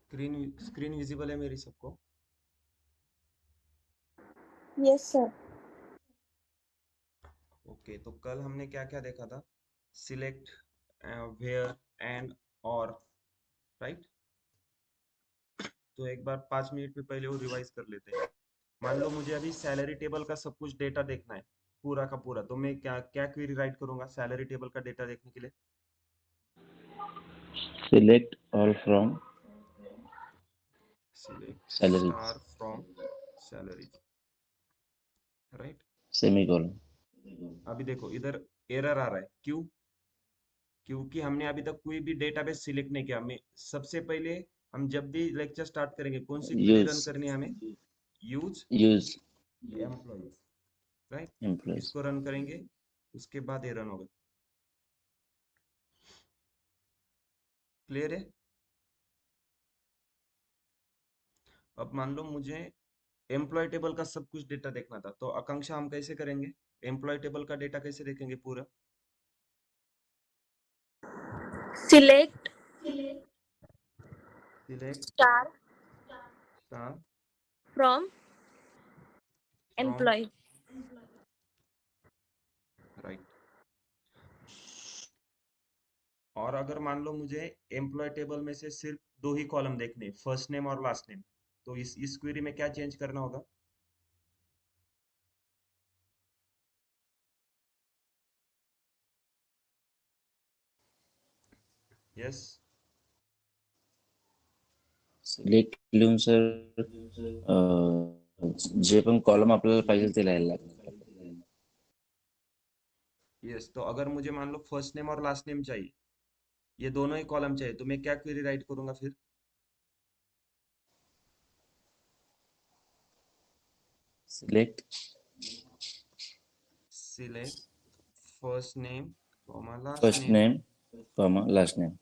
Screen screen visible है मेरी सबको? Yes sir. ओके, तो कल हमने क्या क्या देखा था? सिलेक्ट, वेयर एंड और, राइट? तो एक बार 5 मिनट में पहले वो रिवाइज कर लेते हैं। मान लो मुझे अभी सैलरी टेबल का सब कुछ डेटा देखना है, पूरा का पूरा, तो मैं क्या क्या क्वेरी राइट करूंगा सैलरी टेबल का डेटा देखने के लिए? Select all from select salaries, star from salary, right? semicolon. अभी देखो इधर एरर आ रहा है, क्यों? क्योंकि हमने अभी तक कोई भी डेटाबेस सिलेक्ट नहीं किया। हमें सबसे पहले, हम जब भी लेक्चर स्टार्ट करेंगे कौन सी क्वेरी रन Use, करनी है हमें? Use use employee, right? employees. इसको रन करेंगे, उसके बाद ये रन होगा। क्लियर है? अब मान लो मुझे एम्प्लॉय टेबल का सब कुछ डेटा देखना था, तो आकांक्षा हम कैसे करेंगे? एम्प्लॉय टेबल का डेटा कैसे देखेंगे पूरा? Select select star star from from, employee. Right. और अगर मान लो मुझे एम्प्लॉय टेबल में से सिर्फ दो ही कॉलम देखने, फर्स्ट नेम और लास्ट नेम, तो इस क्वेरी में क्या चेंज करना होगा? यस। Select लिहून सर जे पण कॉलम आपल्याला पाहिजे ते लिहायला लागणार. यस, तो अगर मुझे मान लो फर्स्ट नेम और लास्ट नेम चाहिए, ये दोनों ही कॉलम चाहिए, तो मैं क्या क्वेरी राइट करूंगा फिर? Select select first name comma last first name. name, comma last name.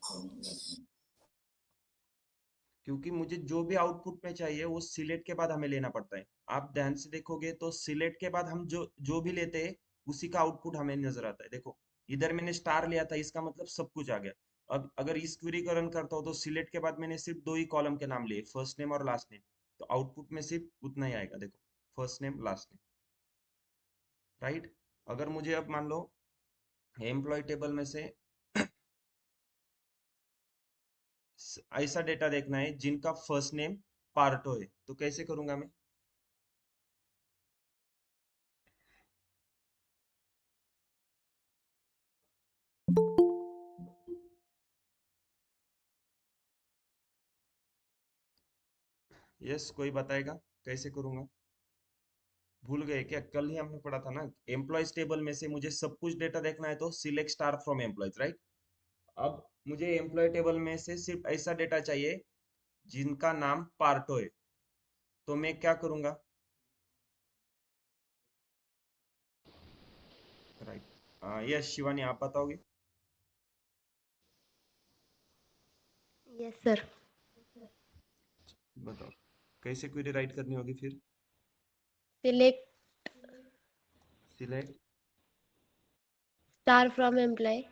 क्योंकि मुझे जो भी आउटपुट में चाहिए वो सिलेक्ट के बाद हमें लेना पड़ता है। आप ध्यान से देखोगे तो सिलेक्ट के बाद हम जो जो भी लेते हैं उसी का आउटपुट हमें नजर आता है। देखो, इधर मैंने स्टार लिया था, इसका मतलब सब कुछ आ गया। अब अगर इस क्वेरी को रन करता हूँ तो सिलेक्ट के बाद मैंने सिर्फ दो ही कॉलम के नाम लिए, फर्स्ट नेम और लास्ट नेम, तो आउटपुट में सिर्फ उतना ही आएगा। देखो, first name last name, right? अगर मुझे अब मान लो एम्प्लॉय टेबल में से ऐसा डेटा देखना है जिनका फर्स्ट नेम पार्टो है, तो कैसे करूंगा मैं? यस, कोई बताएगा कैसे करूंगा? भूल गए क्या? कल ही हमने पढ़ा था ना, एम्प्लॉयज टेबल में से मुझे सब कुछ डेटा देखना है तो select star from employees, right? अब मुझे एम्प्लॉय टेबल में से सिर्फ ऐसा डेटा चाहिए जिनका नाम पार्टो है, तो मैं क्या करूंगा? राइट। यस शिवानी, आप बताओगे? Yes sir. बताओ कैसे क्वेरी राइट करनी होगी फिर? Select select star from employee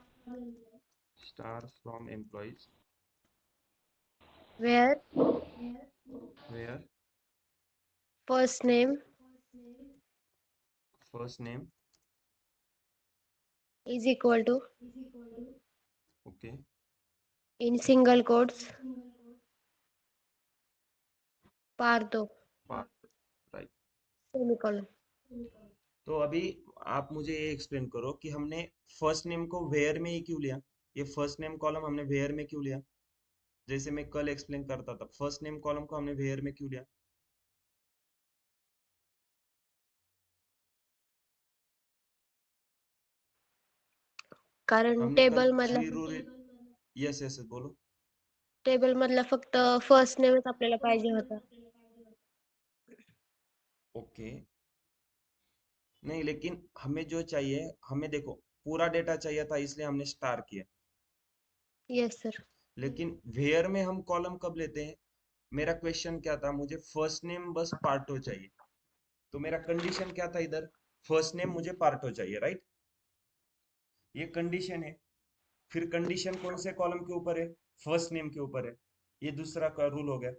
star from employees, where where first name first name, is equal to okay, in single quotes Partha right. Semicolon. तो अभी आप मुझे ये एक्सप्लेन करो कि हमने फर्स्ट नेम को वेयर में ही क्यों लिया? ये फर्स्ट नेम कॉलम हमने वेयर में क्यों लिया? जैसे मैं कल एक्सप्लेन करता था, फर्स्ट नेम कॉलम को हमने वेयर में क्यों लिया? कारण हमने कल टेबल मधला जरूरी, यस यस बोलो। टेबल मधला फक्त फर्स्ट नेमच आपल्याला पाहिजे होता। ओके, नहीं लेकिन हमें जो चाहिए, हमें देखो पूरा डेटा चाहिए था इसलिए हमने स्टार किया, यस सर। लेकिन वेयर में हम कॉलम कब लेते हैं? मेरा क्वेश्चन क्या था, मुझे फर्स्ट नेम बस पार्टो चाहिए, तो मेरा कंडीशन क्या था इधर? फर्स्ट नेम मुझे पार्टो चाहिए, राइट? ये कंडीशन है। फिर कंडीशन कौन से कॉलम के ऊपर है? फर्स्ट नेम के ऊपर है। ये दूसरा का रूल हो गया।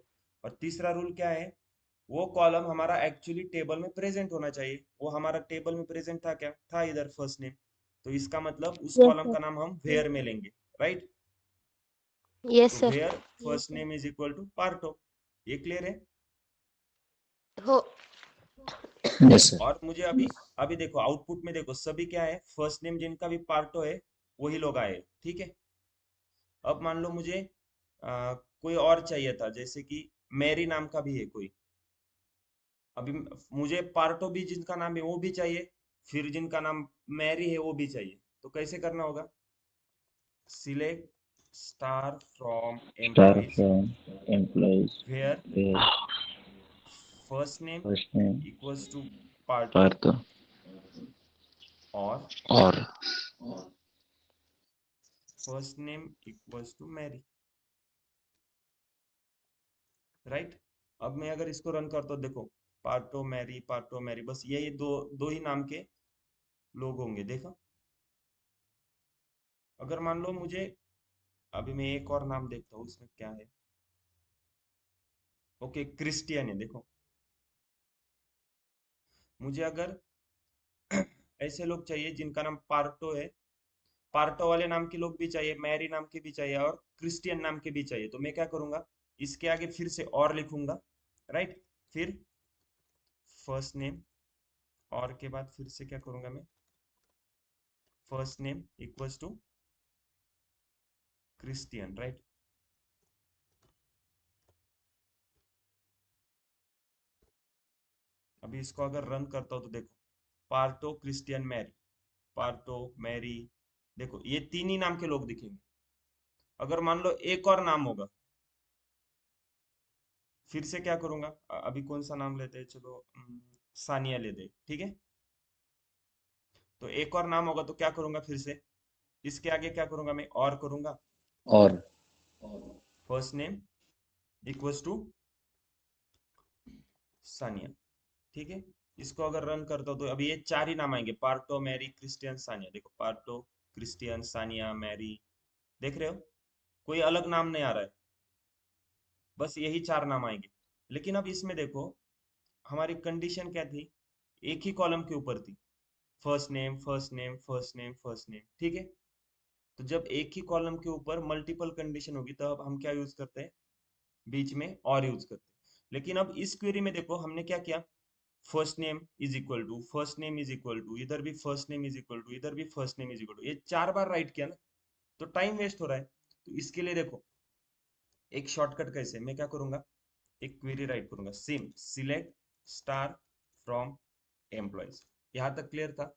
और तीसरा रूल क्या है, वो कॉलम हमारा एक्चुअली टेबल में प्रेजेंट होना चाहिए। वो हमारा टेबल में प्रेजेंट था, क्या था, इधर फर्स्ट नेम। तो इसका मतलब उस यस कॉलम सर। का नाम हम वेयर में लेंगे, राइट। यस तो sir. Where first name is equal to Parto. ये क्लियर है। हो। Yes sir. और मुझे अभी अभी देखो आउटपुट में देखो सभी क्या है, फर्स्ट नेम जिनका भी पार्टो है वही लोग आए, ठीक है। अब मान लो मुझे कोई और चाहिए था, जैसे कि मैरी नाम का भी है कोई। अभी मुझे पार्टो भी जिनका नाम है वो भी चाहिए, फिर जिनका नाम मैरी है वो भी चाहिए। तो कैसे करना होगा, select star from Star employees from employees where where first name first name equals to Partha Partha और or first name equals to Mary, right. अब मैं अगर इसको रन करता हूँ, देखो पार्टो मैरी, बस ये दो दो ही नाम के लोग होंगे, देखा। अगर मान लो मुझे, अभी मैं एक और नाम देखता हूँ इसमें क्या है। ओके, क्रिस्टियन है, देखो। मुझे अगर ऐसे लोग चाहिए जिनका नाम पार्टो है, पार्टो वाले नाम के लोग भी चाहिए, मैरी नाम के भी चाहिए और क्रिस्टियन नाम के भी चाहिए। तो मैं क्या करूंगा, इसके आगे फिर से और लिखूंगा, राइट। फिर फर्स्ट नेम, और के बाद फिर से क्या करूंगा मैं, first name equals to Christian, right. अभी इसको अगर रन करता हूँ तो देखो, Partha Christian Mary, Partha Mary, देखो ये तीन ही नाम के लोग दिखेंगे। अगर मान लो एक और नाम होगा, फिर से क्या करूंगा, अभी कौन सा नाम लेते हैं, चलो सानिया लेते हैं, ठीक है। तो एक और नाम होगा तो क्या करूंगा, फिर से इसके आगे क्या करूंगा, मैं और करूंगा, or first name equals to Sania, ठीक है। इसको अगर रन करता हूँ तो अभी ये चार ही नाम आएंगे, पार्टो मैरी क्रिस्टियन सानिया। देखो पार्टो क्रिस्टियन सानिया मैरी, देख रहे हो, कोई अलग नाम नहीं आ रहा है, बस यही चार नाम आएंगे। लेकिन अब इसमें देखो हमारी कंडीशन क्या थी, एक ही कॉलम के ऊपर थी, first name first name first name first name, ठीक है। तो जब एक ही कॉलम के ऊपर मल्टीपल कंडीशन होगी तब हम क्या यूज करते हैं, बीच में और यूज करते हैं। लेकिन अब इस क्वेरी में देखो हमने क्या किया, first name is equal to, first name is equal to, इधर भी first name is equal to, इधर भी first name is equal to, ये चार बार राइट किया ना, तो टाइम वेस्ट हो रहा है। तो इसके लिए देखो एक शॉर्टकट कैसे, मैं क्या करूंगा, एक क्वेरी राइट करूंगा, SIM select star from employees. यहां तक क्लियर था।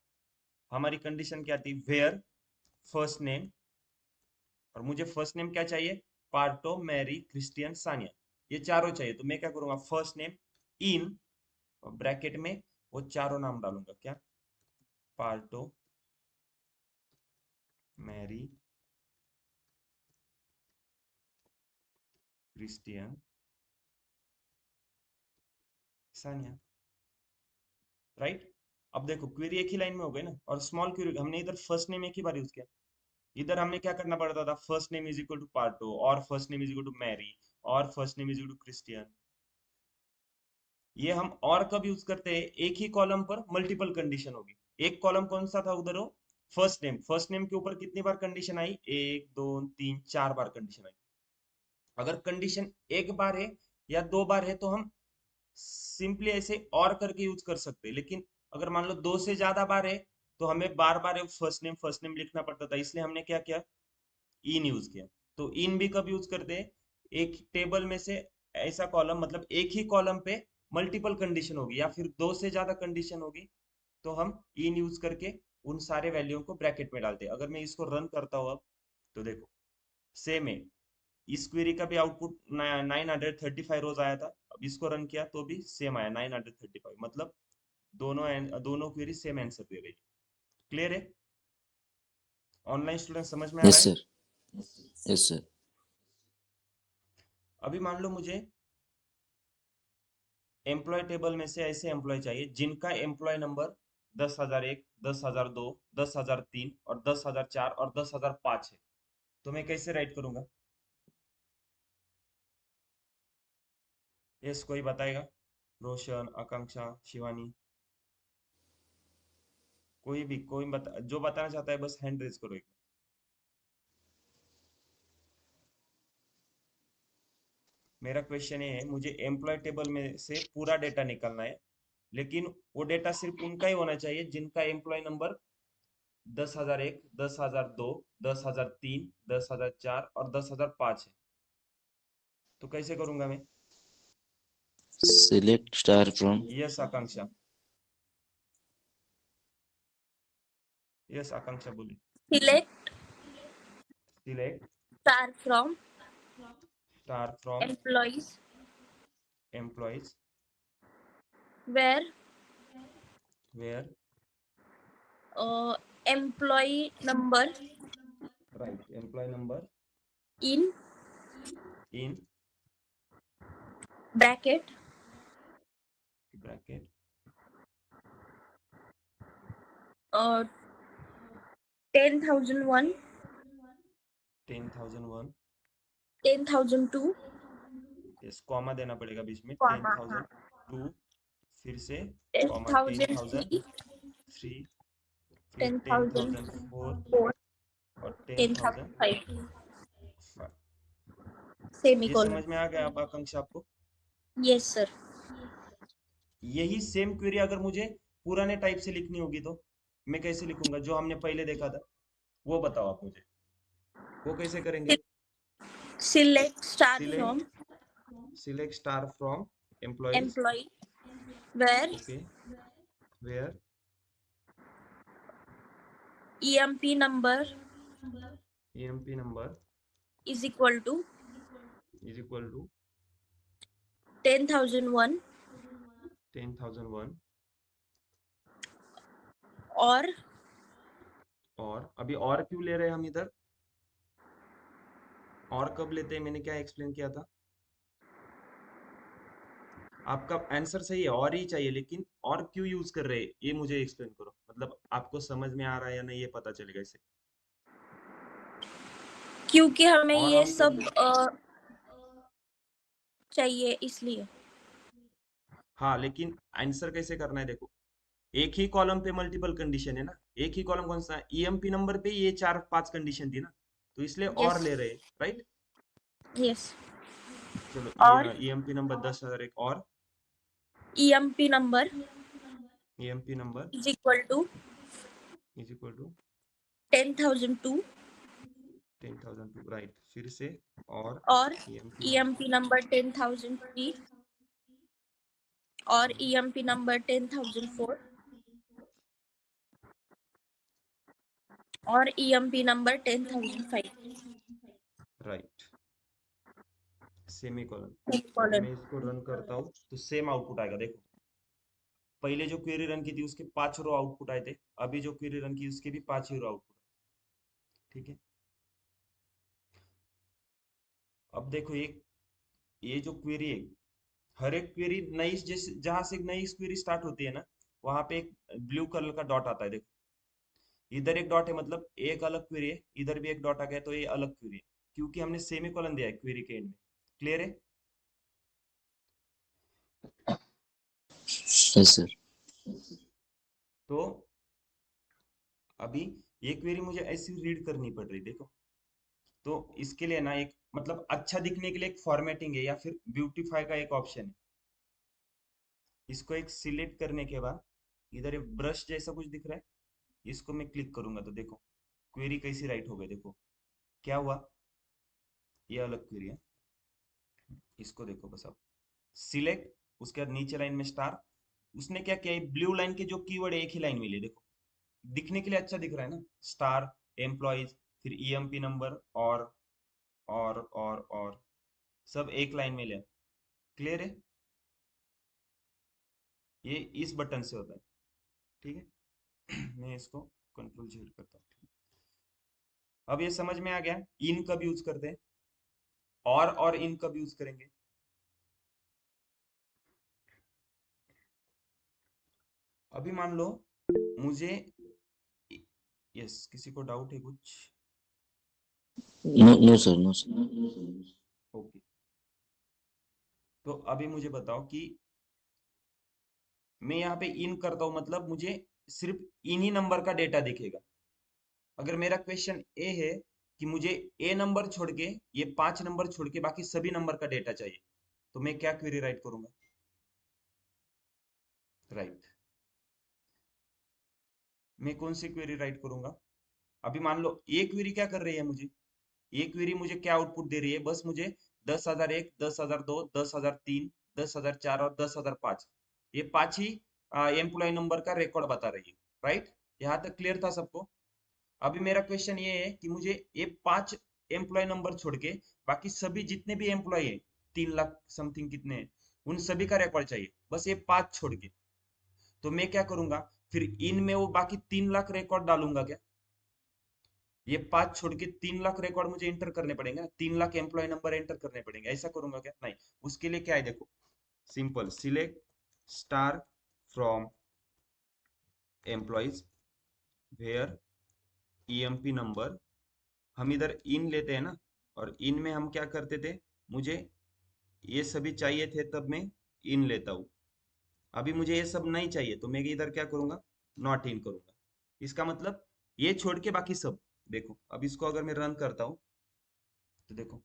हमारी कंडीशन क्या थी, वेयर फर्स्ट नेम, और मुझे फर्स्ट नेम क्या चाहिए, पार्टो मैरी क्रिस्टियन सानिया, ये चारों चाहिए। तो मैं क्या करूंगा, फर्स्ट नेम इन ब्रैकेट में वो चारों नाम डालूंगा, क्या, पार्टो मैरी क्रिस्टियन सानिया, राइट। अब देखो क्वेरी एक ही लाइन में हो गई ना, और स्मॉल क्वेरी हमने इधर फर्स्ट नेम एक ही बार यूज किया, इधर हमने क्या करना पड़ता था, first name is equal to Parto और first name is equal to Mary और first name is equal to Christian. ये हम और कब यूज करते हैं, एक ही कॉलम पर मल्टीपल कंडीशन होगी। एक कॉलम कौन सा था उधर, हो फर्स्ट नेम, फर्स्ट नेम के ऊपर कितनी बार कंडीशन आई, एक दो तीन चार बार कंडीशन आई। अगर कंडीशन एक बार है या दो बार है तो हम सिंपली ऐसे और करके यूज कर सकते हैं। लेकिन अगर मान लो दो से ज्यादा बार है तो हमें बार बार फर्स्ट नेम लिखना पड़ता था, इसलिए हमने क्या किया, इन यूज किया। तो इन भी कब यूज करते हैं, एक टेबल में से ऐसा कॉलम, मतलब एक ही कॉलम पे मल्टीपल कंडीशन होगी या फिर दो से ज्यादा कंडीशन होगी तो हम इन यूज करके उन सारे वैल्यू को ब्रैकेट में डालते हैं। अगर मैं इसको रन करता हूँ अब, तो देखो सेम है, इस क्वेरी का भी आउटपुट 935 रोज आया था। अब इसको रन किया तो भी सेम आया 935, मतलब दोनों क्वेरी सेम आंसर दे रही है। क्लियर है, ऑनलाइन स्टूडेंट समझ में आ रहा yes है। sir, yes sir. अभी मान लो मुझे एम्प्लॉय टेबल में से ऐसे एम्प्लॉय चाहिए जिनका एम्प्लॉय नंबर 10,001, 10,002, 10,003 और 10,004 और 10,005 है। तो मैं कैसे राइट करूंगा, यस, कोई बताएगा? रोशन, आकांक्षा, शिवानी, कोई भी, कोई बता, जो बताना चाहता है बस हैंड रेज करो एक। मेरा क्वेश्चन ये है, मुझे एम्प्लॉय टेबल में से पूरा डेटा निकालना है, लेकिन वो डेटा सिर्फ उनका ही होना चाहिए जिनका एम्प्लॉय नंबर 10,001, 10,002, 10,003, 10,004 और 10,005 है। तो कैसे करूंगा मैं? Select star from. Yes Akanksha, yes Akanksha बोली। Select select star from star from employees employees where where employee number right employ number in in bracket bracket 10,001, 10,001, 10,002, yes comma देना पड़ेगा बीच में, comma, हाँ, 10,002, फिर से कॉमा 10,003, 10,003, फिर 10,004 10,004, और 10,005। 10,005, ये semicolon. समझ में आ गया आप आकांक्षा आपको? Yes, sir. यही सेम क्वेरी अगर मुझे पुराने टाइप से लिखनी होगी तो मैं कैसे लिखूंगा, जो हमने पहले देखा था वो बताओ आप मुझे, वो कैसे करेंगे? Select star from select star from employees, employee where okay, where EMP number EMP number is equal to is equal to 10,001 10,001। और अभी और क्यों ले रहे हैं हम इधर? और कब लेते हैं? मैंने क्या एक्सप्लेन किया था? आपका आंसर सही है, और ही चाहिए, लेकिन और क्यों यूज कर रहे हैं ये मुझे एक्सप्लेन करो, मतलब आपको समझ में आ रहा है या नहीं ये पता चलेगा इससे। क्योंकि हमें और ये हम सब कब, चाहिए इसलिए। हाँ लेकिन आंसर कैसे करना है देखो, एक ही कॉलम पे मल्टीपल कंडीशन है ना, एक ही कॉलम कौन सा है, ईएमपी नंबर पे ये 4-5 कंडीशन थी ना, तो इसलिए और यस ले रहे हैं, राइट? यस चलो और ईएमपी नंबर 10,001 और EMP number EMP number is equal to is equal to 10,002 10,002, right, फिर से और और ईएमपी EMP नंबर number 10,003 और EMP number 10,004 और EMP number 10,005 राइट, सेमीकोलन। अभी semicolon. मैं इसको रन करता हूँ तो सेम आउटपुट आएगा, देखो पहले जो क्वेरी रन की थी उसके 5 रो आउटपुट आए थे, अभी जो क्वेरी रन की उसके भी 5 ही रो आउटपुट, ठीक है? अब देखो ये जो क्वेरी है, हर एक क्वेरी नई, जैसे जहां से नई क्वेरी स्टार्ट होती है ना, वहां पे एक ब्लू कलर का डॉट आता है, देखो इधर एक डॉट है, मतलब एक अलग क्वेरी है, इधर भी एक डॉट आ गया तो ये अलग क्वेरी है, क्योंकि हमने सेमीकोलन दिया है क्वेरी के एंड में। क्लियर है? Yes, sir. तो अभी ये क्वेरी मुझे ऐसी रीड करनी पड़ रही, देखो तो इसके लिए ना एक, मतलब अच्छा दिखने के लिए एक फॉर्मेटिंग है या फिर ब्यूटीफाई का एक ऑप्शन है। इसको एक सिलेक्ट करने के बाद इधर एक ब्रश जैसा कुछ दिख रहा है, इसको मैं क्लिक करूंगा तो देखो क्वेरी कैसी राइट हो गई, देखो क्या हुआ, ये अलग क्वेरी है। इसको देखो बस, अब सिलेक्ट, उसके बाद नीचे लाइन में स्टार, उसने क्या किया, ब्लू लाइन के जो कीवर्ड है एक ही लाइन में लिए, देखो दिखने के लिए अच्छा दिख रहा है ना, स्टार, एम्प्लॉइज, फिर ईएमपी नंबर और सब एक लाइन में लिया। क्लियर है? ये इस बटन से होता है, ठीक है? मैं इसको कंट्रोल Z करता हूँ। अब ये समझ में आ गया इन कब यूज करते हैं और इन कब यूज करेंगे। अभी मान लो मुझे, यस किसी को डाउट है कुछ? No, no, sir. No, sir. Okay, तो अभी मुझे बताओ कि मैं यहाँ पे इन करता हूँ, मतलब मुझे सिर्फ इन्हीं नंबर का डेटा दिखेगा। अगर मेरा क्वेश्चन ए है कि मुझे ए नंबर छोड़ के, ये 5 नंबर छोड़ के बाकी सभी नंबर का डेटा चाहिए, तो मैं क्या क्वेरी राइट करूंगा? राइट, मैं कौन सी क्वेरी राइट करूंगा? अभी मान लो ये क्वेरी क्या कर रही है मुझे, ये क्वेरी मुझे क्या आउटपुट दे रही है? बस मुझे 10,001, 10,002, 10,003, 10,004 और 10,005, ये 5 ही एम्प्लॉय नंबर का रिकॉर्ड बता रही है। राइट, यहाँ तक क्लियर था सबको? अभी मेरा क्वेश्चन ये है कि मुझे ये 5 एम्प्लॉय नंबर छोड़ के बाकी सभी जितने भी एम्प्लॉय है, 3 लाख समथिंग कितने हैं, उन सभी का रिकॉर्ड चाहिए, बस ये 5 छोड़ के। तो मैं क्या करूंगा फिर, इनमें वो बाकी 3 लाख रिकॉर्ड डालूंगा क्या? ये 5 छोड़ के 3 लाख रिकॉर्ड मुझे एंटर करने पड़ेंगे ना, 3 लाख एम्प्लॉय नंबर एंटर करने पड़ेंगे, ऐसा करूंगा क्या? नहीं। उसके लिए क्या है देखो, simple, select star from employees where EMP number, हम इधर इन लेते हैं ना, और इन में हम क्या करते थे, मुझे ये सभी चाहिए थे तब मैं इन लेता हूँ। अभी मुझे ये सब नहीं चाहिए तो मैं इधर क्या करूंगा, नॉट इन करूंगा। इसका मतलब ये छोड़ के बाकी सब। देखो अब इसको अगर मैं रन करता हूँ तो देखो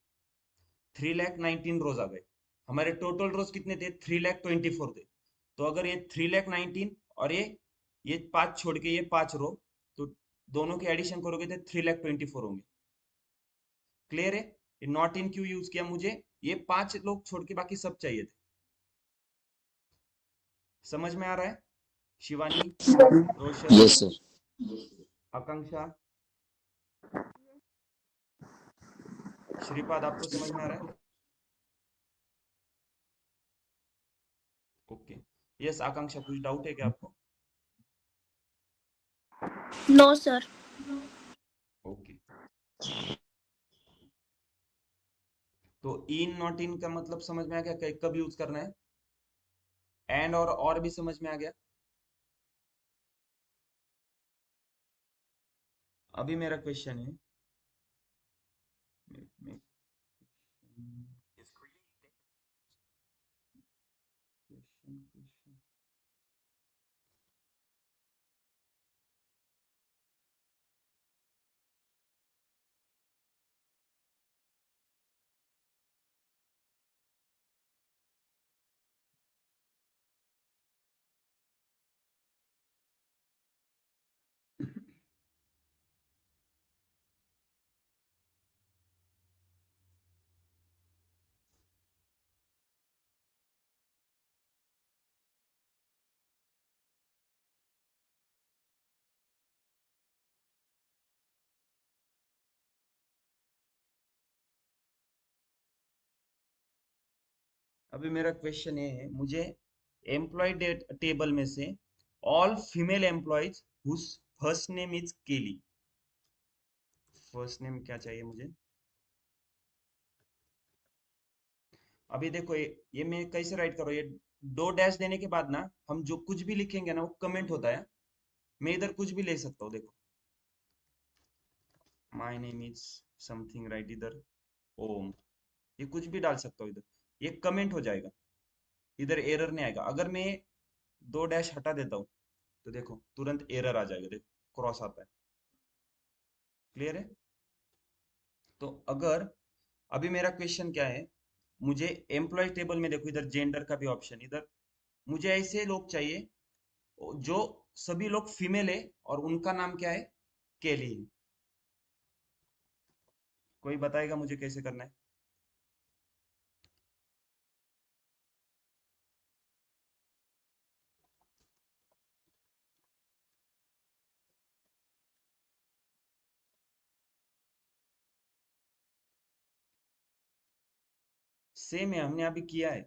3,19,000 रोज आ गए। हमारे टोटल रोज कितने थे? 3,24,000 थे। तो अगर ये 3,19,000 और ये 5 छोड़ के ये 5 रो, तो दोनों के एडिशन करोगे तो 3,24,000 होंगे। क्लियर है? ये नॉट इन क्यों यूज किया? मुझे ये 5 लोग छोड़ के बाकी सब चाहिए थे। समझ में आ रहा है? शिवानी, रोशन, Yes, sir. आकांक्षा, श्रीपाद, आपको समझ में आ रहा है? ओके। यस आकांक्षा, कुछ डाउट है क्या आपको? No sir. ओके। तो इन नॉट इन का मतलब समझ में आ गया, कब यूज करना है? एंड और भी समझ में आ गया? अभी मेरा क्वेश्चन है, क्वेश्चन, अभी मेरा क्वेश्चन ये है, मुझे एम्प्लॉय टेबल में से all female employees whose first name is Kelly, first name क्या चाहिए मुझे? अभी देखो ये मैं कैसे राइट करो, ये 2 डैश देने के बाद ना हम जो कुछ भी लिखेंगे ना वो कमेंट होता है। मैं इधर कुछ भी ले सकता हूँ, देखो my name is something, right इधर ओम, ये कुछ भी डाल सकता हूँ इधर, ये कमेंट हो जाएगा, इधर एरर नहीं आएगा। अगर मैं 2 डैश हटा देता हूँ तो देखो तुरंत एरर आ जाएगा, देखो क्रॉस आता है। क्लियर है? तो अगर अभी मेरा क्वेश्चन क्या है, मुझे एम्प्लॉय टेबल में देखो इधर जेंडर का भी ऑप्शन, इधर मुझे ऐसे लोग चाहिए जो सभी लोग फीमेल है और उनका नाम क्या है? केली है। कोई बताएगा मुझे कैसे करना है? सेम है, हमने अभी किया है।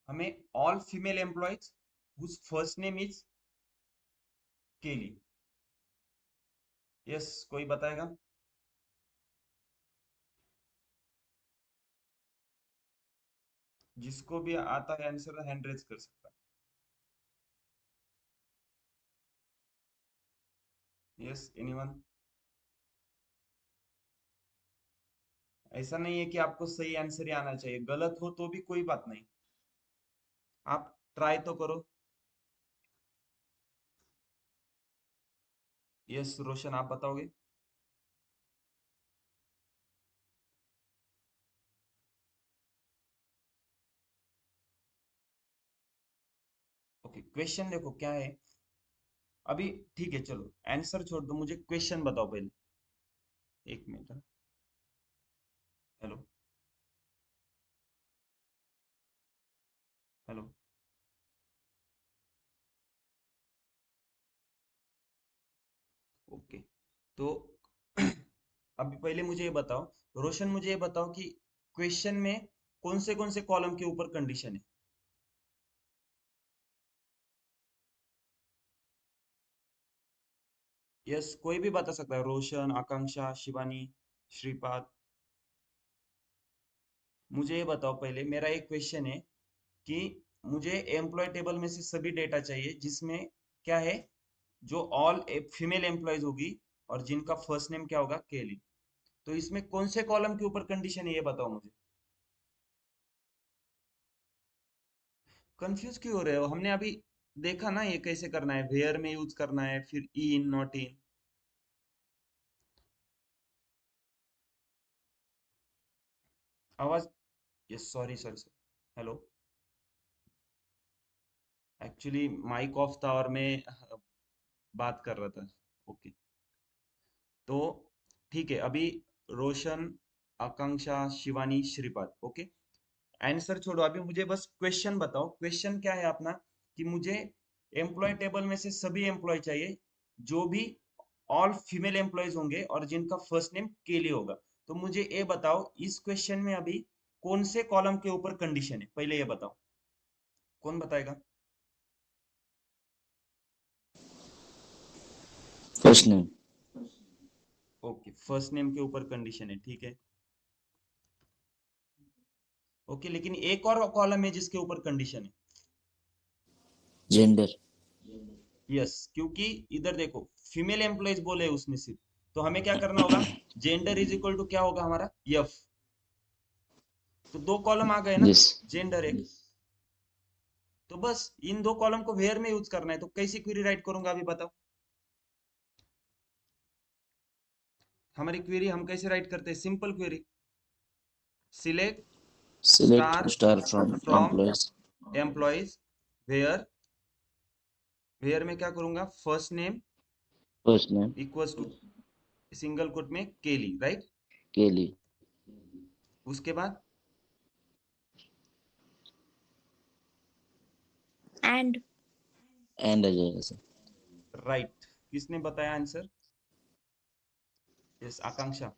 हमें all female employees whose first name is Kelly. Yes, कोई बताएगा? जिसको भी आता है आंसर हैंड रेज कर सकता है। Yes, anyone? ऐसा नहीं है कि आपको सही आंसर ही आना चाहिए, गलत हो तो भी कोई बात नहीं, आप ट्राई तो करो। यस रोशन, आप बताओगे? ओके, क्वेश्चन देखो क्या है अभी। ठीक है चलो, आंसर छोड़ दो, मुझे क्वेश्चन बताओ पहले। एक मिनट। हेलो। हेलो। ओके, तो अभी पहले मुझे ये बताओ, रोशन मुझे ये बताओ कि क्वेश्चन में कौन से कॉलम के ऊपर कंडीशन है? यस, कोई भी बता सकता है, रोशन, आकांक्षा, शिवानी, श्रीपाद। मुझे ये बताओ पहले, मेरा एक क्वेश्चन है कि मुझे एम्प्लॉय टेबल में से सभी डेटा चाहिए जिसमें क्या है, जो ऑल फीमेल एम्प्लॉयज होगी और जिनका फर्स्ट नेम क्या होगा, केली। तो इसमें कौन से कॉलम के ऊपर कंडीशन है, ये बताओ मुझे। कंफ्यूज क्यों हो रहे हो? हमने अभी देखा ना ये कैसे करना है, वेयर में यूज करना है, फिर इन, नॉट इन। आवाज। Yes, sorry sorry sir. Hello. Actually mic off था और मैं बात कर रहा था। ओके, तो ठीक है अभी, रोशन, आकांक्षा, शिवानी, श्रीपाद। ओके, आंसर छोड़ो, अभी मुझे बस क्वेश्चन बताओ। क्वेश्चन क्या है अपना, कि मुझे एम्प्लॉय टेबल में से सभी एम्प्लॉय चाहिए जो भी ऑल फीमेल एम्प्लॉयज होंगे और जिनका फर्स्ट नेम केली होगा। तो मुझे ये बताओ, इस क्वेश्चन में अभी कौन से कॉलम के ऊपर कंडीशन है, पहले ये बताओ। कौन बताएगा? First name. Okay, first name के ऊपर कंडीशन है, ठीक है। ओके, लेकिन एक और कॉलम है जिसके ऊपर कंडीशन है। Gender. यस, क्योंकि इधर देखो, फीमेल एम्प्लॉयज बोले उसने सिर्फ, तो हमें क्या करना होगा, जेंडर इज इक्वल टू क्या होगा हमारा, यफ। तो दो कॉलम आ गए ना, Yes. जेंडर एक। तो बस इन दो कॉलम को वेयर में यूज करना है, तो कैसी क्वेरी राइट करूंगा अभी बताओ। हमारी क्वेरी हम कैसे राइट करते हैं, simple query, select Select star star from from employees. Employees, where, where में क्या करूंगा, first name First name. Equals to single quote में केली, राइट। Kelly. उसके बाद एंड And Ajay. राइट, किसने बताया answer? Yes, Akanksha.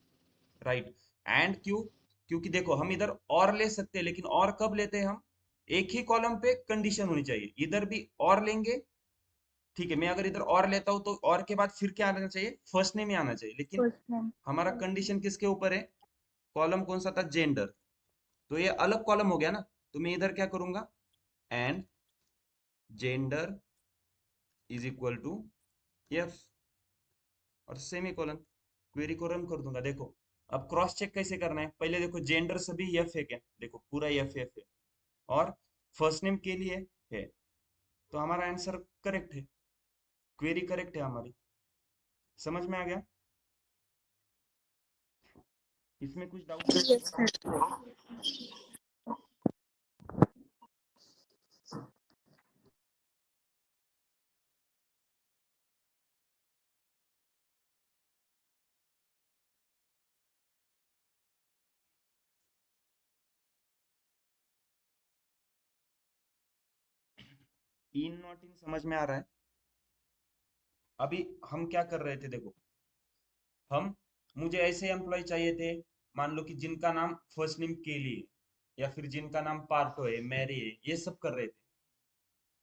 Right, and क्यों? क्योंकि देखो हम इधर और ले सकते हैं, लेकिन और कब लेते हैं हम, एक ही कॉलम पे कंडीशन होनी चाहिए, इधर भी और लेंगे। ठीक है, मैं अगर इधर और लेता हूं तो और के बाद फिर क्या आना चाहिए, फर्स्ट नेम ही आना चाहिए, लेकिन फर्स्ट नेम। हमारा कंडीशन किसके ऊपर है, कॉलम कौन सा था, जेंडर। तो ये अलग कॉलम हो गया ना, तो मैं इधर क्या करूंगा, and gender is equal to F, और सेमी कॉलन, क्वेरी को रन कर दूंगा। देखो, अब क्रॉस चेक कैसे करना है, पहले देखो जेंडर सभी एफ है क्या, देखो पूरा एफ है, और फर्स्ट नेम के लिए है, तो हमारा आंसर करेक्ट है, क्वेरी करेक्ट है हमारी। समझ में आ गया? इसमें कुछ डाउट है? Yes sir. इन नॉट इन समझ में आ रहा है? अभी हम क्या कर रहे थे, देखो, हम मुझे ऐसे एम्प्लॉय चाहिए थे, मान लो कि जिनका नाम फर्स्ट नेम केली है, या फिर जिनका नाम पार्टो है, मैरी है, ये सब कर रहे थे।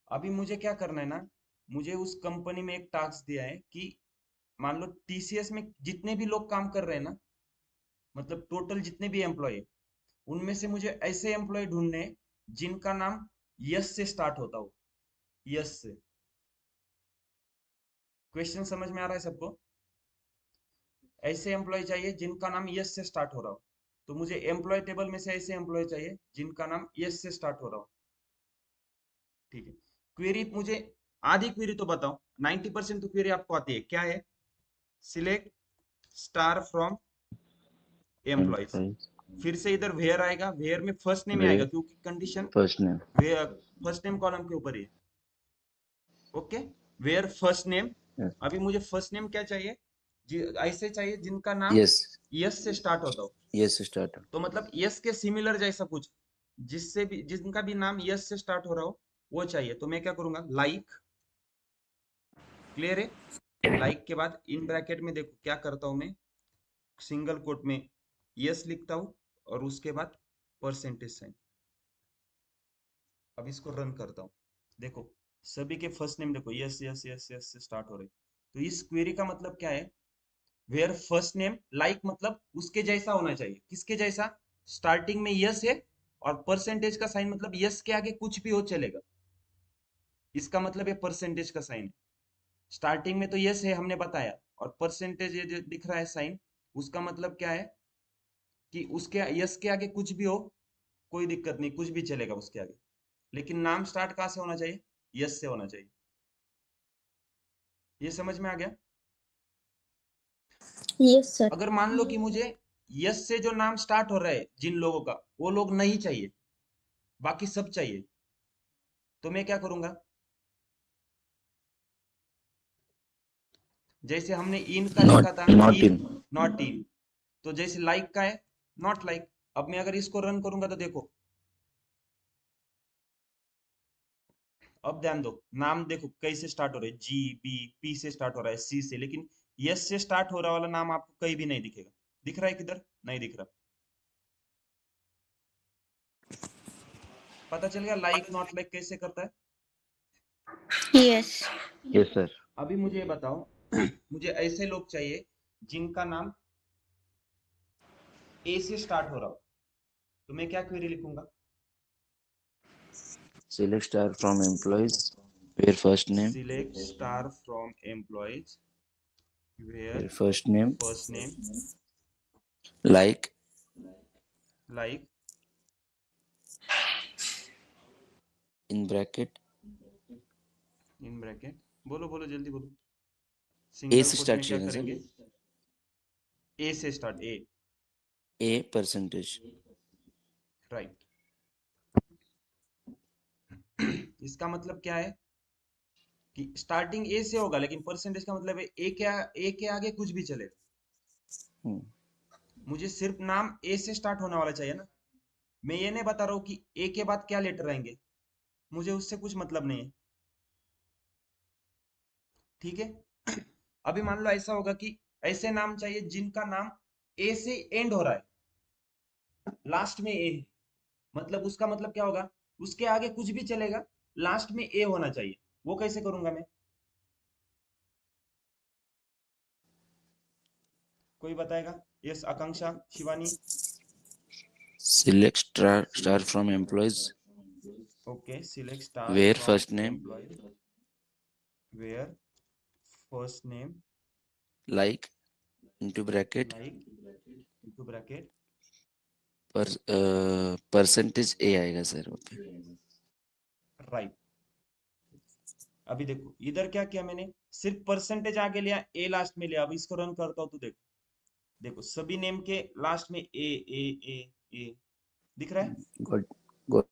अभी मुझे क्या करना है ना, मुझे उस कंपनी में एक टास्क दिया है कि मान लो टीसीएस में जितने भी लोग काम कर रहे हैं ना, मतलब टोटल जितने भी एम्प्लॉय है, उनमें से मुझे ऐसे एम्प्लॉय ढूंढने हैं जिनका नाम यस से स्टार्ट होता हो, यस से। क्वेश्चन समझ में आ रहा है सबको? ऐसे एम्प्लॉय चाहिए जिनका नाम यस से स्टार्ट हो रहा हो। तो मुझे एम्प्लॉय टेबल में से ऐसे एम्प्लॉय चाहिए जिनका नाम यस से स्टार्ट हो रहा हो। ठीक है, क्वेरी मुझे आधी क्वेरी तो बताओ, 90% तो क्वेरी आपको आती है, क्या है? Select star from employees. Employees. फिर से इधर वेयर आएगा, वेयर में फर्स्ट नेम ही आएगा Where क्योंकि condition first name. Where first name column के ऊपर ही है। Okay, where first name. Yes. अभी मुझे फर्स्ट नेम क्या चाहिए? ऐसे चाहिए जिनका नाम Yes. यस से स्टार्ट होता हो। Yes. Start. तो मतलब यस के सिमिलर जैसा कुछ, जिससे भी जिनका भी नाम यस से स्टार्ट हो रहा हो वो चाहिए। तो मैं क्या करूंगा, लाइक, क्लियर है? लाइक के बाद इन ब्रैकेट में देखो क्या करता हूं मैं, सिंगल कोट में यस लिखता हूं और उसके बाद परसेंटेज साइन। अब इसको रन करता हूँ, देखो सभी के फर्स्ट नेम देखो यस यस यस यस से स्टार्ट हो रहे। तो इस क्वेरी का मतलब क्या है? वेयर फर्स्ट नेम लाइक मतलब उसके जैसा होना चाहिए। किसके जैसा? स्टार्टिंग में यस है और परसेंटेज का साइन मतलब यस के आगे कुछ भी हो चलेगा, इसका मतलब ये परसेंटेज का साइन है। स्टार्टिंग में तो यस है हमने बताया, और परसेंटेज ये जो दिख रहा है साइन, उसका मतलब क्या है कि उसके यस के आगे कुछ भी हो कोई दिक्कत नहीं, कुछ भी चलेगा उसके आगे, लेकिन नाम स्टार्ट कहाँ से होना चाहिए? यस से होना चाहिए। ये समझ में आ गया? Yes sir. अगर मान लो कि मुझे यस से जो नाम स्टार्ट हो रहा है जिन लोगों का, वो लोग नहीं चाहिए, बाकी सब चाहिए, तो मैं क्या करूंगा? जैसे हमने इन का Not लिखा था, not in, in. Not in. तो जैसे लाइक का है, नॉट लाइक। अब मैं अगर इसको रन करूंगा तो देखो, अब ध्यान दो, नाम देखो कैसे स्टार्ट हो रहे हैं, जी बी पी से स्टार्ट हो रहा है, सी से, लेकिन यस से स्टार्ट हो रहा वाला नाम आपको कहीं भी नहीं दिखेगा। दिख रहा है किधर? नहीं दिख रहा। पता चल गया लाइक नॉट लाइक कैसे करता है? यस। Yes, sir. अभी मुझे ये बताओ मुझे ऐसे लोग चाहिए जिनका नाम ए से स्टार्ट हो रहा हो, तो मैं क्या क्वेरी लिखूंगा? Select star from employees. Where first name. Select star from employees, where Where first name. First name, Like like, in bracket. In bracket, बोलो बोलो जल्दी बोलो। A सिंगल से कोट start में क्या चाहिए करेंगे? सर. ए से start, A, A percentage. Right. इसका मतलब क्या है कि स्टार्टिंग ए से होगा, लेकिन परसेंटेज का मतलब है ए के आगे कुछ भी चलेगा। Hmm. मुझे सिर्फ नाम ए से स्टार्ट होने वाला चाहिए ना। मैं ये नहीं बता रहा हूँ कि ए के बाद क्या लेटर आएंगे, मुझे उससे कुछ मतलब नहीं है। ठीक है अभी मान लो ऐसा होगा कि ऐसे नाम चाहिए जिनका नाम ए से एंड हो रहा है, लास्ट में ए, मतलब उसका मतलब क्या होगा? उसके आगे कुछ भी चलेगा, लास्ट में ए होना चाहिए। वो कैसे करूंगा मैं? कोई बताएगा? Yes, Akanksha, Shivani. Select star from employees. Okay, select star Where from first name. Employee, where first name, Like into bracket. Like, into bracket, Percentage A आएगा सर वहाँ पे. राइट। अभी देखो इधर क्या किया मैंने, सिर्फ परसेंटेज आगे लिया, ए लास्ट में लिया। अब इसको रन करता हूं तो देखो, देखो सभी नेम के लास्ट में ए दिख रहा है। Got got.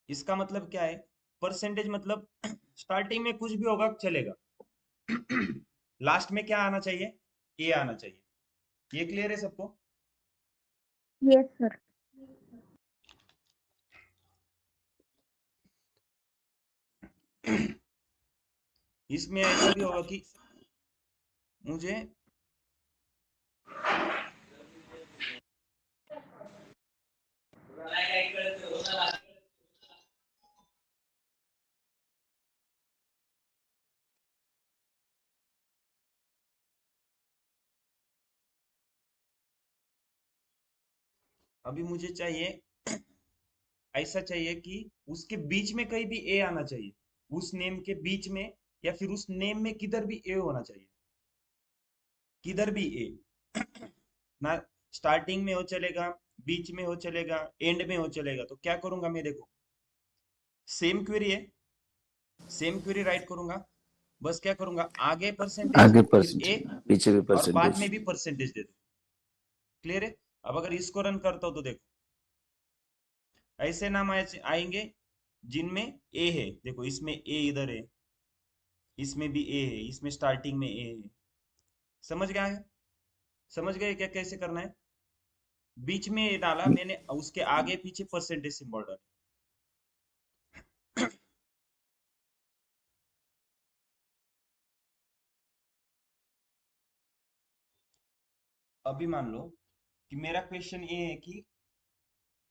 इसका मतलब क्या है? परसेंटेज मतलब स्टार्टिंग में कुछ भी होगा चलेगा, लास्ट में क्या आना चाहिए? ए आना चाहिए। ये क्लियर है सबको? Yes sir. इसमें ऐसा भी होगा कि मुझे अभी मुझे चाहिए ऐसा चाहिए कि उसके बीच में कहीं भी ए आना चाहिए, उस नेम के बीच में, या फिर उस नेम में किधर भी ए होना चाहिए, किधर भी ए ना। स्टार्टिंग में हो चलेगा, बीच में हो चलेगा, एंड में हो चलेगा। तो क्या करूंगा मैं, देखो सेम क्वेरी है, सेम क्वेरी राइट करूंगा, बस क्या करूंगा, आगे परसेंटेज आगे फिर परसेंट, ए पीछे भी और बाद में परसेंटेज। भी परसेंटेज दे दो। क्लियर है? अब अगर इसको रन करता हूं तो देखो ऐसे नाम आएंगे जिनमें ए है। देखो इसमें ए इधर है, इसमें भी ए है, इसमें स्टार्टिंग में ए है। समझ गया है? समझ गए क्या कैसे करना है? बीच में ए डाला मैंने, उसके आगे पीछे परसेंटेज सिंबल डाला। अभी मान लो कि मेरा क्वेश्चन ये है कि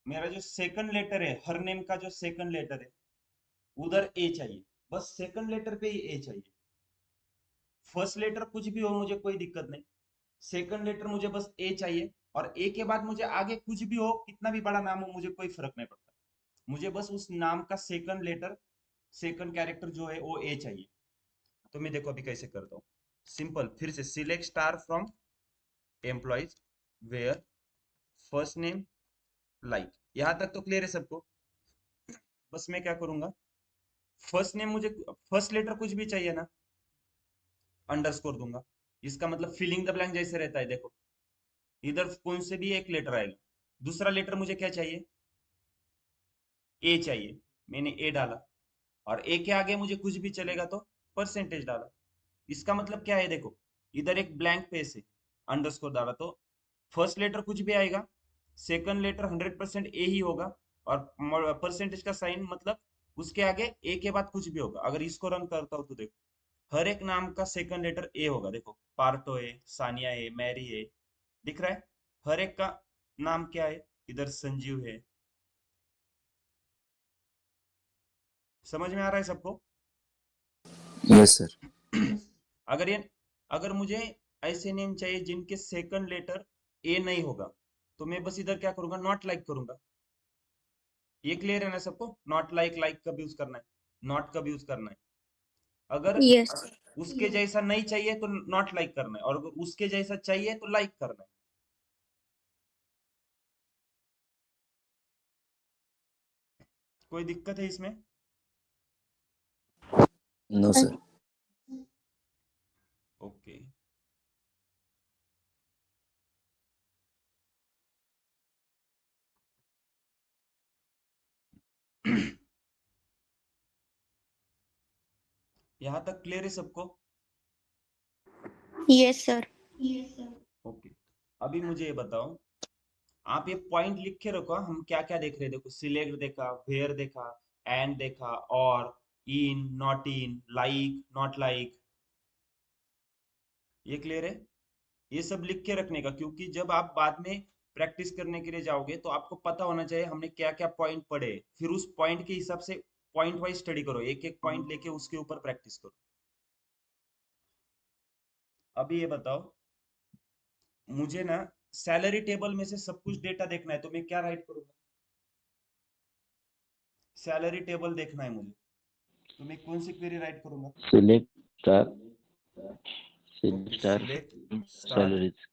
मेरा जो सेकंड लेटर है, हर नेम का जो सेकंड लेटर है उधर ए चाहिए, बस सेकंड लेटर पे ही ए चाहिए। फर्स्ट लेटर कुछ भी हो मुझे कोई दिक्कत नहीं, सेकंड लेटर मुझे बस ए चाहिए। और ए के बाद मुझे आगे कुछ भी हो, कितना भी बड़ा नाम हो, मुझे कोई फर्क नहीं पड़ता। मुझे बस उस नाम का सेकंड लेटर, सेकंड कैरेक्टर जो है वो ए चाहिए। तो मैं देखो अभी कैसे करता हूँ। सिंपल, फिर से select star from employees where first name like. यहां तक तो क्लियर है सबको? बस मैं क्या करूंगा, फर्स्ट नेम मुझे फर्स्ट लेटर कुछ भी चाहिए ना, अंडरस्कोर दूंगा। इसका मतलब फिलिंग द ब्लैंक जैसे रहता है, देखो इधर कौन से भी एक लेटर आएगा। दूसरा लेटर मुझे क्या चाहिए, ए चाहिए, मैंने ए डाला। और ए के आगे मुझे कुछ भी चलेगा तो परसेंटेज डाला। इसका मतलब क्या है, देखो इधर एक ब्लैंक पेज है, अंडरस्कोर डाला तो फर्स्ट लेटर कुछ भी आएगा, सेकंड लेटर 100% ए ही होगा, और परसेंटेज का साइन मतलब उसके आगे ए के बाद कुछ भी होगा। अगर इसको रन करता हूं तो देखो हर एक नाम का सेकंड लेटर ए होगा। देखो पार्टो है, सानिया है, मैरी है, दिख रहा है? हर एक का नाम क्या है, इधर संजीव है। समझ में आ रहा है सबको? Yes sir. अगर ये, अगर मुझे ऐसे नेम चाहिए जिनके सेकंड लेटर ए नहीं होगा, तो मैं बस इधर क्या करूंगा, नॉट लाइक करूंगा। ये क्लियर है ना सबको? नॉट लाइक, लाइक कब यूज करना है, नॉट कब यूज करना है। अगर यस। उसके जैसा नहीं चाहिए तो नॉट लाइक करना है, और अगर उसके जैसा चाहिए तो लाइक करना है। कोई दिक्कत है इसमें? No sir. ओके। यहां तक क्लियर है सबको? Yes sir. ओके। अभी मुझे ये बताओ, आप ये पॉइंट लिख के रखो, हम क्या क्या देख रहे हैं। देखो सिलेक्ट देखा, वेयर देखा, एंड देखा, और in, not in, like, not like. ये क्लियर है? ये सब लिख के रखने का, क्योंकि जब आप बाद में प्रैक्टिस करने के लिए जाओगे तो आपको पता होना चाहिए हमने क्या क्या पॉइंट पढ़े। फिर उस पॉइंट के हिसाब से पॉइंट वाइज स्टडी करो, एक एक पॉइंट लेके उसके ऊपर प्रैक्टिस करो। अभी ये बताओ, मुझे ना सैलरी टेबल में से सब कुछ डेटा देखना है, तो मैं क्या राइट करूंगा? सैलरी टेबल देखना है मुझे, तो मैं कौन सी क्वेरी राइट करूंगा? Select star, select okay, star select star salaries,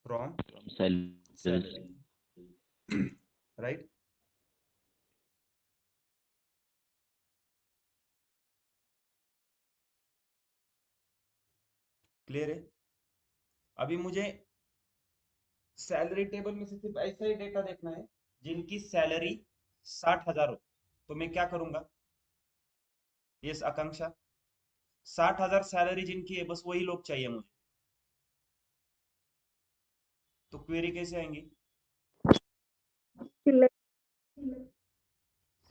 from salaries. Salary. Right? Clear है? अभी मुझे सैलरी टेबल में से सिर्फ ऐसा ही डेटा देखना है जिनकी सैलरी 60,000 हो। तो मैं क्या करूंगा, ये आकांक्षा, 60,000 सैलरी जिनकी है बस वही लोग चाहिए मुझे। तो क्वेरी कैसे आएंगी?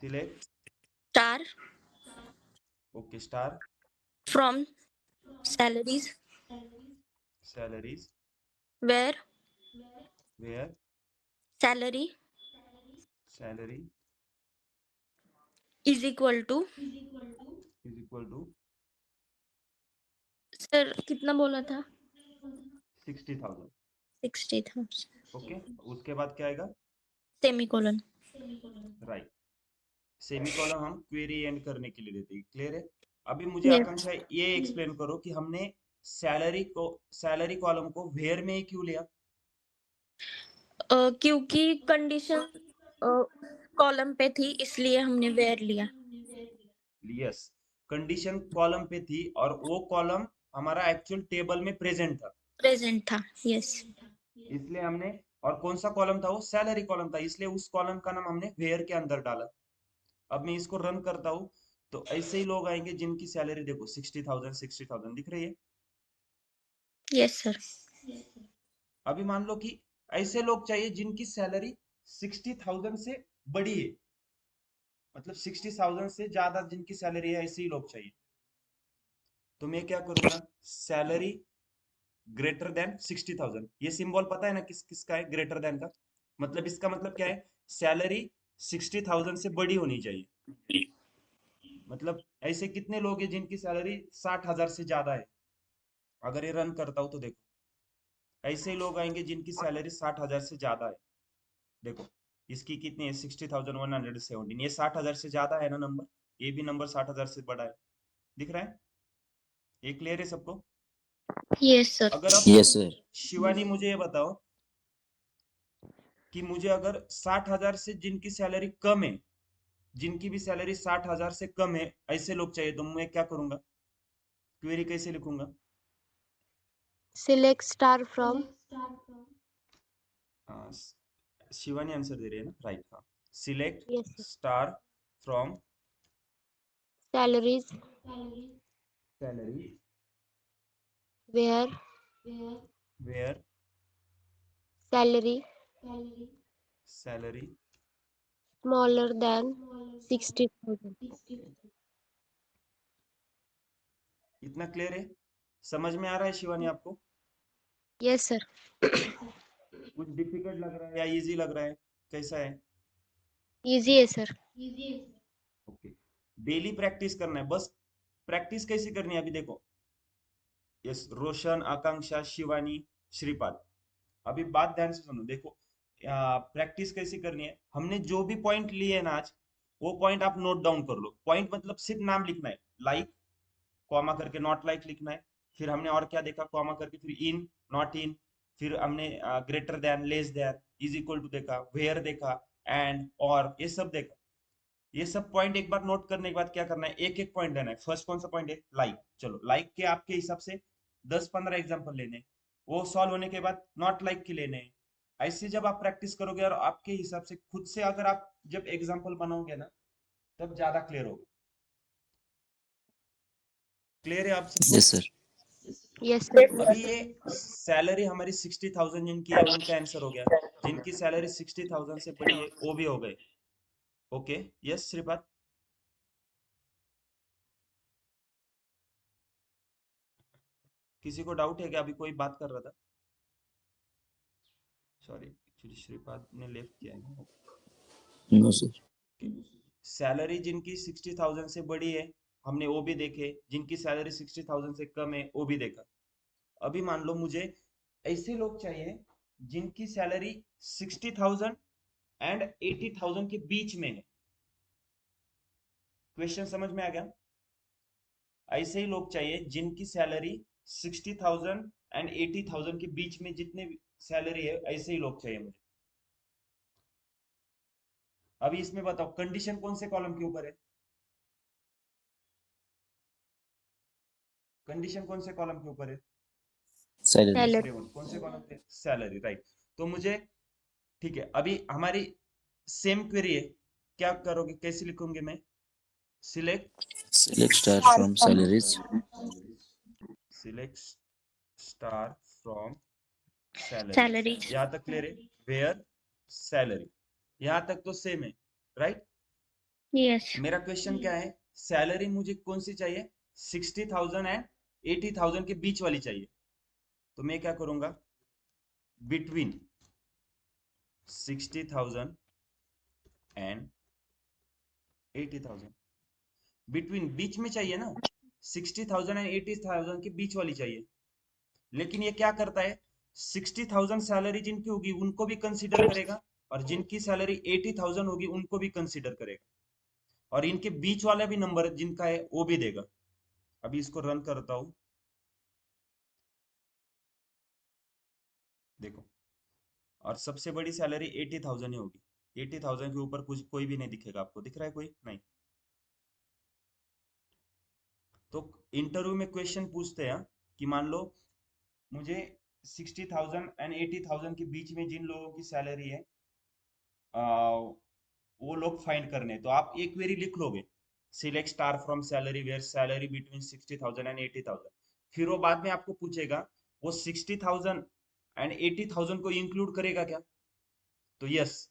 Select, star okay, star from salaries salaries where where salary salary is equal to. Is equal to sir कितना बोला था? 60,000। 60,000। ओके, उसके बाद क्या आएगा? सेमीकोलन। राइट। सेमी कॉलम हम क्वेरी एंड करने के लिए देते हैं। क्लियर है? अभी मुझे यस। आकांक्षा ये एक्सप्लेन करो कि हमने सैलरी को, सैलरी कॉलम को वेयर में ही क्यों लिया? क्योंकि कंडीशन कॉलम पे थी इसलिए हमने वेयर लिया। यस, कंडीशन कॉलम पे थी और वो कॉलम हमारा एक्चुअल टेबल में प्रेजेंट था, प्रेजेंट था, यस। इसलिए हमने, और कौन सा कॉलम था वो, सैलरी कॉलम था, इसलिए उस कॉलम का नाम हमने वेयर के अंदर डाला। अब मैं इसको रन करता हूँ तो ऐसे ही लोग आएंगे जिनकी सैलरी देखो 60,000 दिख रही है। Yes sir. अभी मान लो कि ऐसे लोग चाहिए जिनकी सैलरी 60,000 से बड़ी है, मतलब 60,000 से ज्यादा जिनकी सैलरी है, ऐसे ही लोग चाहिए। तो मैं क्या करूंगा, सैलरी ग्रेटर देन 60,000, ये सिंबल पता है ना किस किसका है, ग्रेटर देन का। मतलब इसका मतलब क्या है, सैलरी 60,000 से बड़ी होनी चाहिए। मतलब ऐसे कितने लोग हैं जिनकी सैलरी 60,000 से ज्यादा है। अगर ये रन करता हूं तो देखो, ऐसे ही लोग आएंगे जिनकी सैलरी 60,000 से ज्यादा है। देखो इसकी कितनी है, 60,117, ये 60,000 से ज्यादा है ना नंबर, ये भी नंबर 60,000 से बड़ा है, दिख रहा है? ये क्लियर है सबको? Yes sir. अगर अब Yes, sir. शिवानी मुझे ये बताओ कि मुझे अगर 60,000 से जिनकी सैलरी कम है, जिनकी भी सैलरी 60,000 से कम है, ऐसे लोग चाहिए, तो मैं क्या करूंगा, क्वेरी कैसे लिखूंगा? Select star from हाँ, शिवानी आंसर दे रही है ना, राइट, हाँ। Select yes sir. Star from Salaries salary where where salary salary smaller than 60,000. इतना क्लियर है? समझ में आ रहा है शिवानी आपको? Yes sir. कुछ डिफिकल्ट लग रहा है या इजी लग रहा है, कैसा है? Easy है sir. ओके, डेली प्रैक्टिस करना है बस। प्रैक्टिस कैसे करनी है अभी देखो, यस, रोशन, आकांक्षा, शिवानी, श्रीपाद, अभी बात ध्यान से सुनो। देखो प्रैक्टिस कैसे करनी है, हमने जो भी पॉइंट लिए है ना आज, वो पॉइंट आप नोट डाउन कर लो। पॉइंट मतलब सिर्फ नाम लिखना है, लाइक कॉमा करके नॉट लाइक लिखना है। फिर हमने और क्या देखा, कॉमा करके, फिर इन, नॉट इन, फिर हमने greater than, less than, is equal to देखा, वेयर देखा, एंड, और, ये सब देखा। ये सब पॉइंट एक बार नोट करने के बाद क्या करना है, एक एक पॉइंट लेना है। फर्स्ट कौन सा पॉइंट है, लाइक। चलो लाइक के आपके हिसाब से 10-15 एग्जांपल लेने हैं। वो सॉल्व होने के बाद नॉट लाइक के लेने हैं। ऐसे जब आप प्रैक्टिस करोगे और आपके हिसाब से खुद से अगर आप जब एग्जांपल बनाओगे ना, तब ज्यादा क्लियर होगा। क्लियर है आप सबको? Yes, sir. Yes sir. अभी ये सैलरी हमारी 60,000 जिनकी है उनका आंसर हो गया। जिनकी सैलरी 60,000 से बड़ी है वो भी हो गए। Okay, yes Shripad? किसी को डाउट है क्या? अभी कोई बात कर रहा था, सॉरी, एक्चुअली श्रीपाद ने लेफ्ट किया है ना। No, sir. सैलरी जिनकी 60,000 से बड़ी है हमने वो भी देखे, जिनकी सैलरी 60,000 से कम है वो भी देखा। अभी मान लो मुझे ऐसे लोग चाहिए जिनकी सैलरी 60,000 एंड 80,000 के बीच में है। क्वेश्चन समझ में आ गया? ऐसे ही लोग चाहिए जिनकी सैलरी 60,000 एंड 80,000 के बीच में, जितने सैलरी है ऐसे ही लोग चाहिए मुझे। अभी इसमें बताओ कंडीशन कौन से कॉलम के ऊपर है, कंडीशन कौन से कॉलम के ऊपर है? Salary. Salary. तीसरे वन, कौन से कॉलम पे, सैलरी, राइट। तो मुझे, ठीक है, अभी हमारी सेम क्वेरी है, क्या करोगे, कैसे लिखूंगे मैं, select Select star from salaries. Select star from salaries, salary. यहाँ तक क्लियर है? वेयर सैलरी, यहाँ तक तो सेम है, राइट? यस। मेरा क्वेश्चन क्या है, सैलरी मुझे कौन सी चाहिए, 60,000 एंड 80,000 के बीच वाली चाहिए। तो मैं क्या करूंगा, बिटवीन 60,000 एंड 80,000, बिटवीन, बीच में चाहिए ना, 60,000 एंड 80,000 के बीच वाली चाहिए। लेकिन ये क्या करता है, 60,000 सैलरी जिनकी होगी उनको भी कंसीडर करेगा, और जिनकी सैलरी 80,000 होगी उनको भी कंसीडर करेगा, और इनके बीच वाला भी नंबर जिनका है वो भी देगा। अभी इसको रन करता हूं, देखो और सबसे बड़ी सैलरी 80,000 ही होगी। 80,000 के ऊपर कुछ कोई भी नहीं दिखेगा आपको। दिख रहा है कोई? नहीं। तो इंटरव्यू में क्वेश्चन पूछते हैं कि मान लो मुझे 60,000 एंड 80,000 के बीच में जिन लोगों की सैलरी है वो लोग फाइंड करने हैं। तो आप एक वेरी लिख लोगे, select star from salary where salary between 60,000 and 80,000। फिर वो बाद में आपको पूछेगा वो 60,000 एंड 80,000 को इंक्लूड करेगा क्या? तो यस,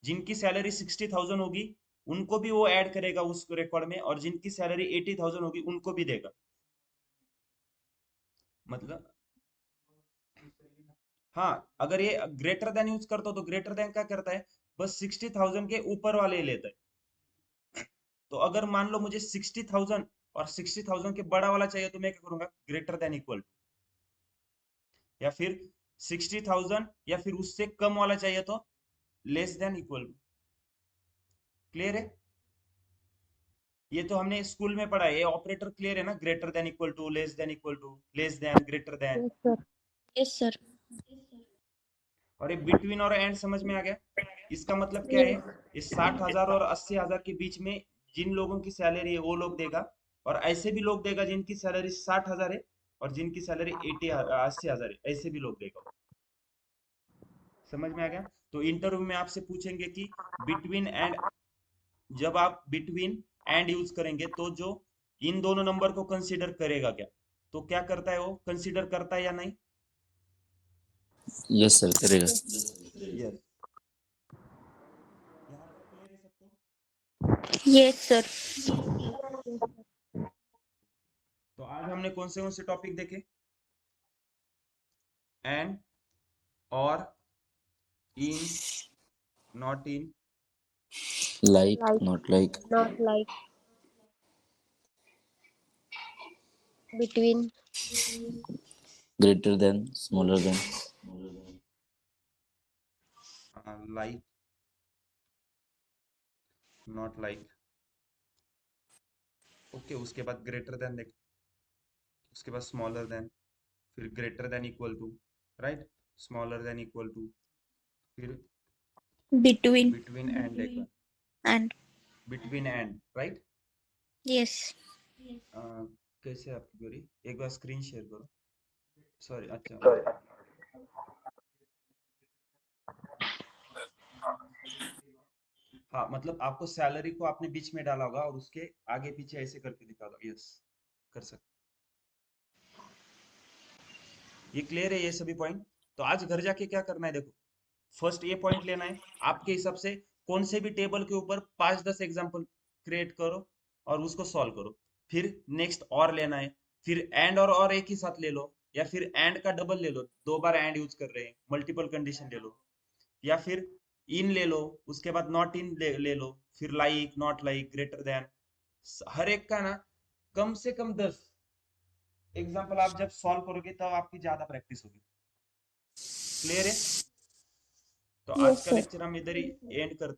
जिनकी सैलरी 60,000 होगी उनको भी वो ऐड करेगा उस रिकॉर्ड में, और जिनकी सैलरी 80,000 होगी उनको भी देगा। मतलब हाँ, अगर ये ग्रेटर देन यूज करता हो तो ग्रेटर देन क्या करता है, बस 60,000 के ऊपर वाले ही लेता है। तो अगर मान लो मुझे 60,000 और 60,000 के बड़ा वाला चाहिए तो मैं क्या करूंगा, ग्रेटर देन इक्वल टू, या फिर 60,000 या फिर उससे कम वाला चाहिए तो less than equal to. Clear है? ये तो हमने स्कूल में पढ़ा है, ये ऑपरेटर क्लियर है ना, greater than equal to, less than equal to, less than, greater than. Yes sir. Yes sir. और ये बिटवीन और एंड समझ में आ गया? इसका मतलब क्या है, यस। ये 60,000 और 80,000 के बीच में जिन लोगों की सैलरी है वो लोग देगा, और ऐसे भी लोग देगा जिनकी सैलरी 60,000 है और जिनकी सैलरी 80,000 है, ऐसे भी लोग देगा। समझ में आ गया? तो इंटरव्यू में आपसे पूछेंगे कि बिटवीन एंड, जब आप बिटवीन एंड यूज करेंगे तो जो इन दोनों नंबर को कंसीडर करेगा क्या, तो क्या करता है, वो कंसीडर करता है या नहीं? यस सर करेगा। यस। यहाँ तक क्लियर है सबको? Yes sir. तो आज हमने कौन से टॉपिक देखे? एंड, और, in, not in, like like, not like, not like, between, greater than, smaller than, like, not like. Okay, उसके बाद ग्रेटर देन देख, उसके बाद स्मॉलर देन, फिर greater than equal to, right, smaller than equal to, फिर between between and देखा, and. Between and, right. Yes. कैसे आपकी क्वेरी, एक बार स्क्रीन शेयर करो। सॉरी, अच्छा। हाँ, मतलब आपको सैलरी को आपने बीच में डाला होगा और उसके आगे पीछे ऐसे करके दिखा दो। यस, कर सकते। ये क्लियर है ये सभी पॉइंट? तो आज घर जाके क्या करना है, देखो, फर्स्ट ये पॉइंट लेना है, आपके हिसाब से कौन से भी टेबल के ऊपर 5-10 एग्जांपल क्रिएट करो और उसको सॉल्व करो। फिर नेक्स्ट और लेना है, फिर एंड और एक ही साथ ले लो, या फिर एंड का डबल ले लो, 2 बार एंड यूज कर रहे हैं, मल्टीपल कंडीशन ले लो, या फिर इन ले लो, उसके बाद नॉट इन ले लो, फिर like, not like, greater than. हर एक का ना कम से कम 10 एग्जांपल आप जब सॉल्व करोगे तब आपकी ज्यादा प्रैक्टिस होगी। क्लियर है? तो आज यस का सर। लेक्चर हम इधर ही एंड करते हैं।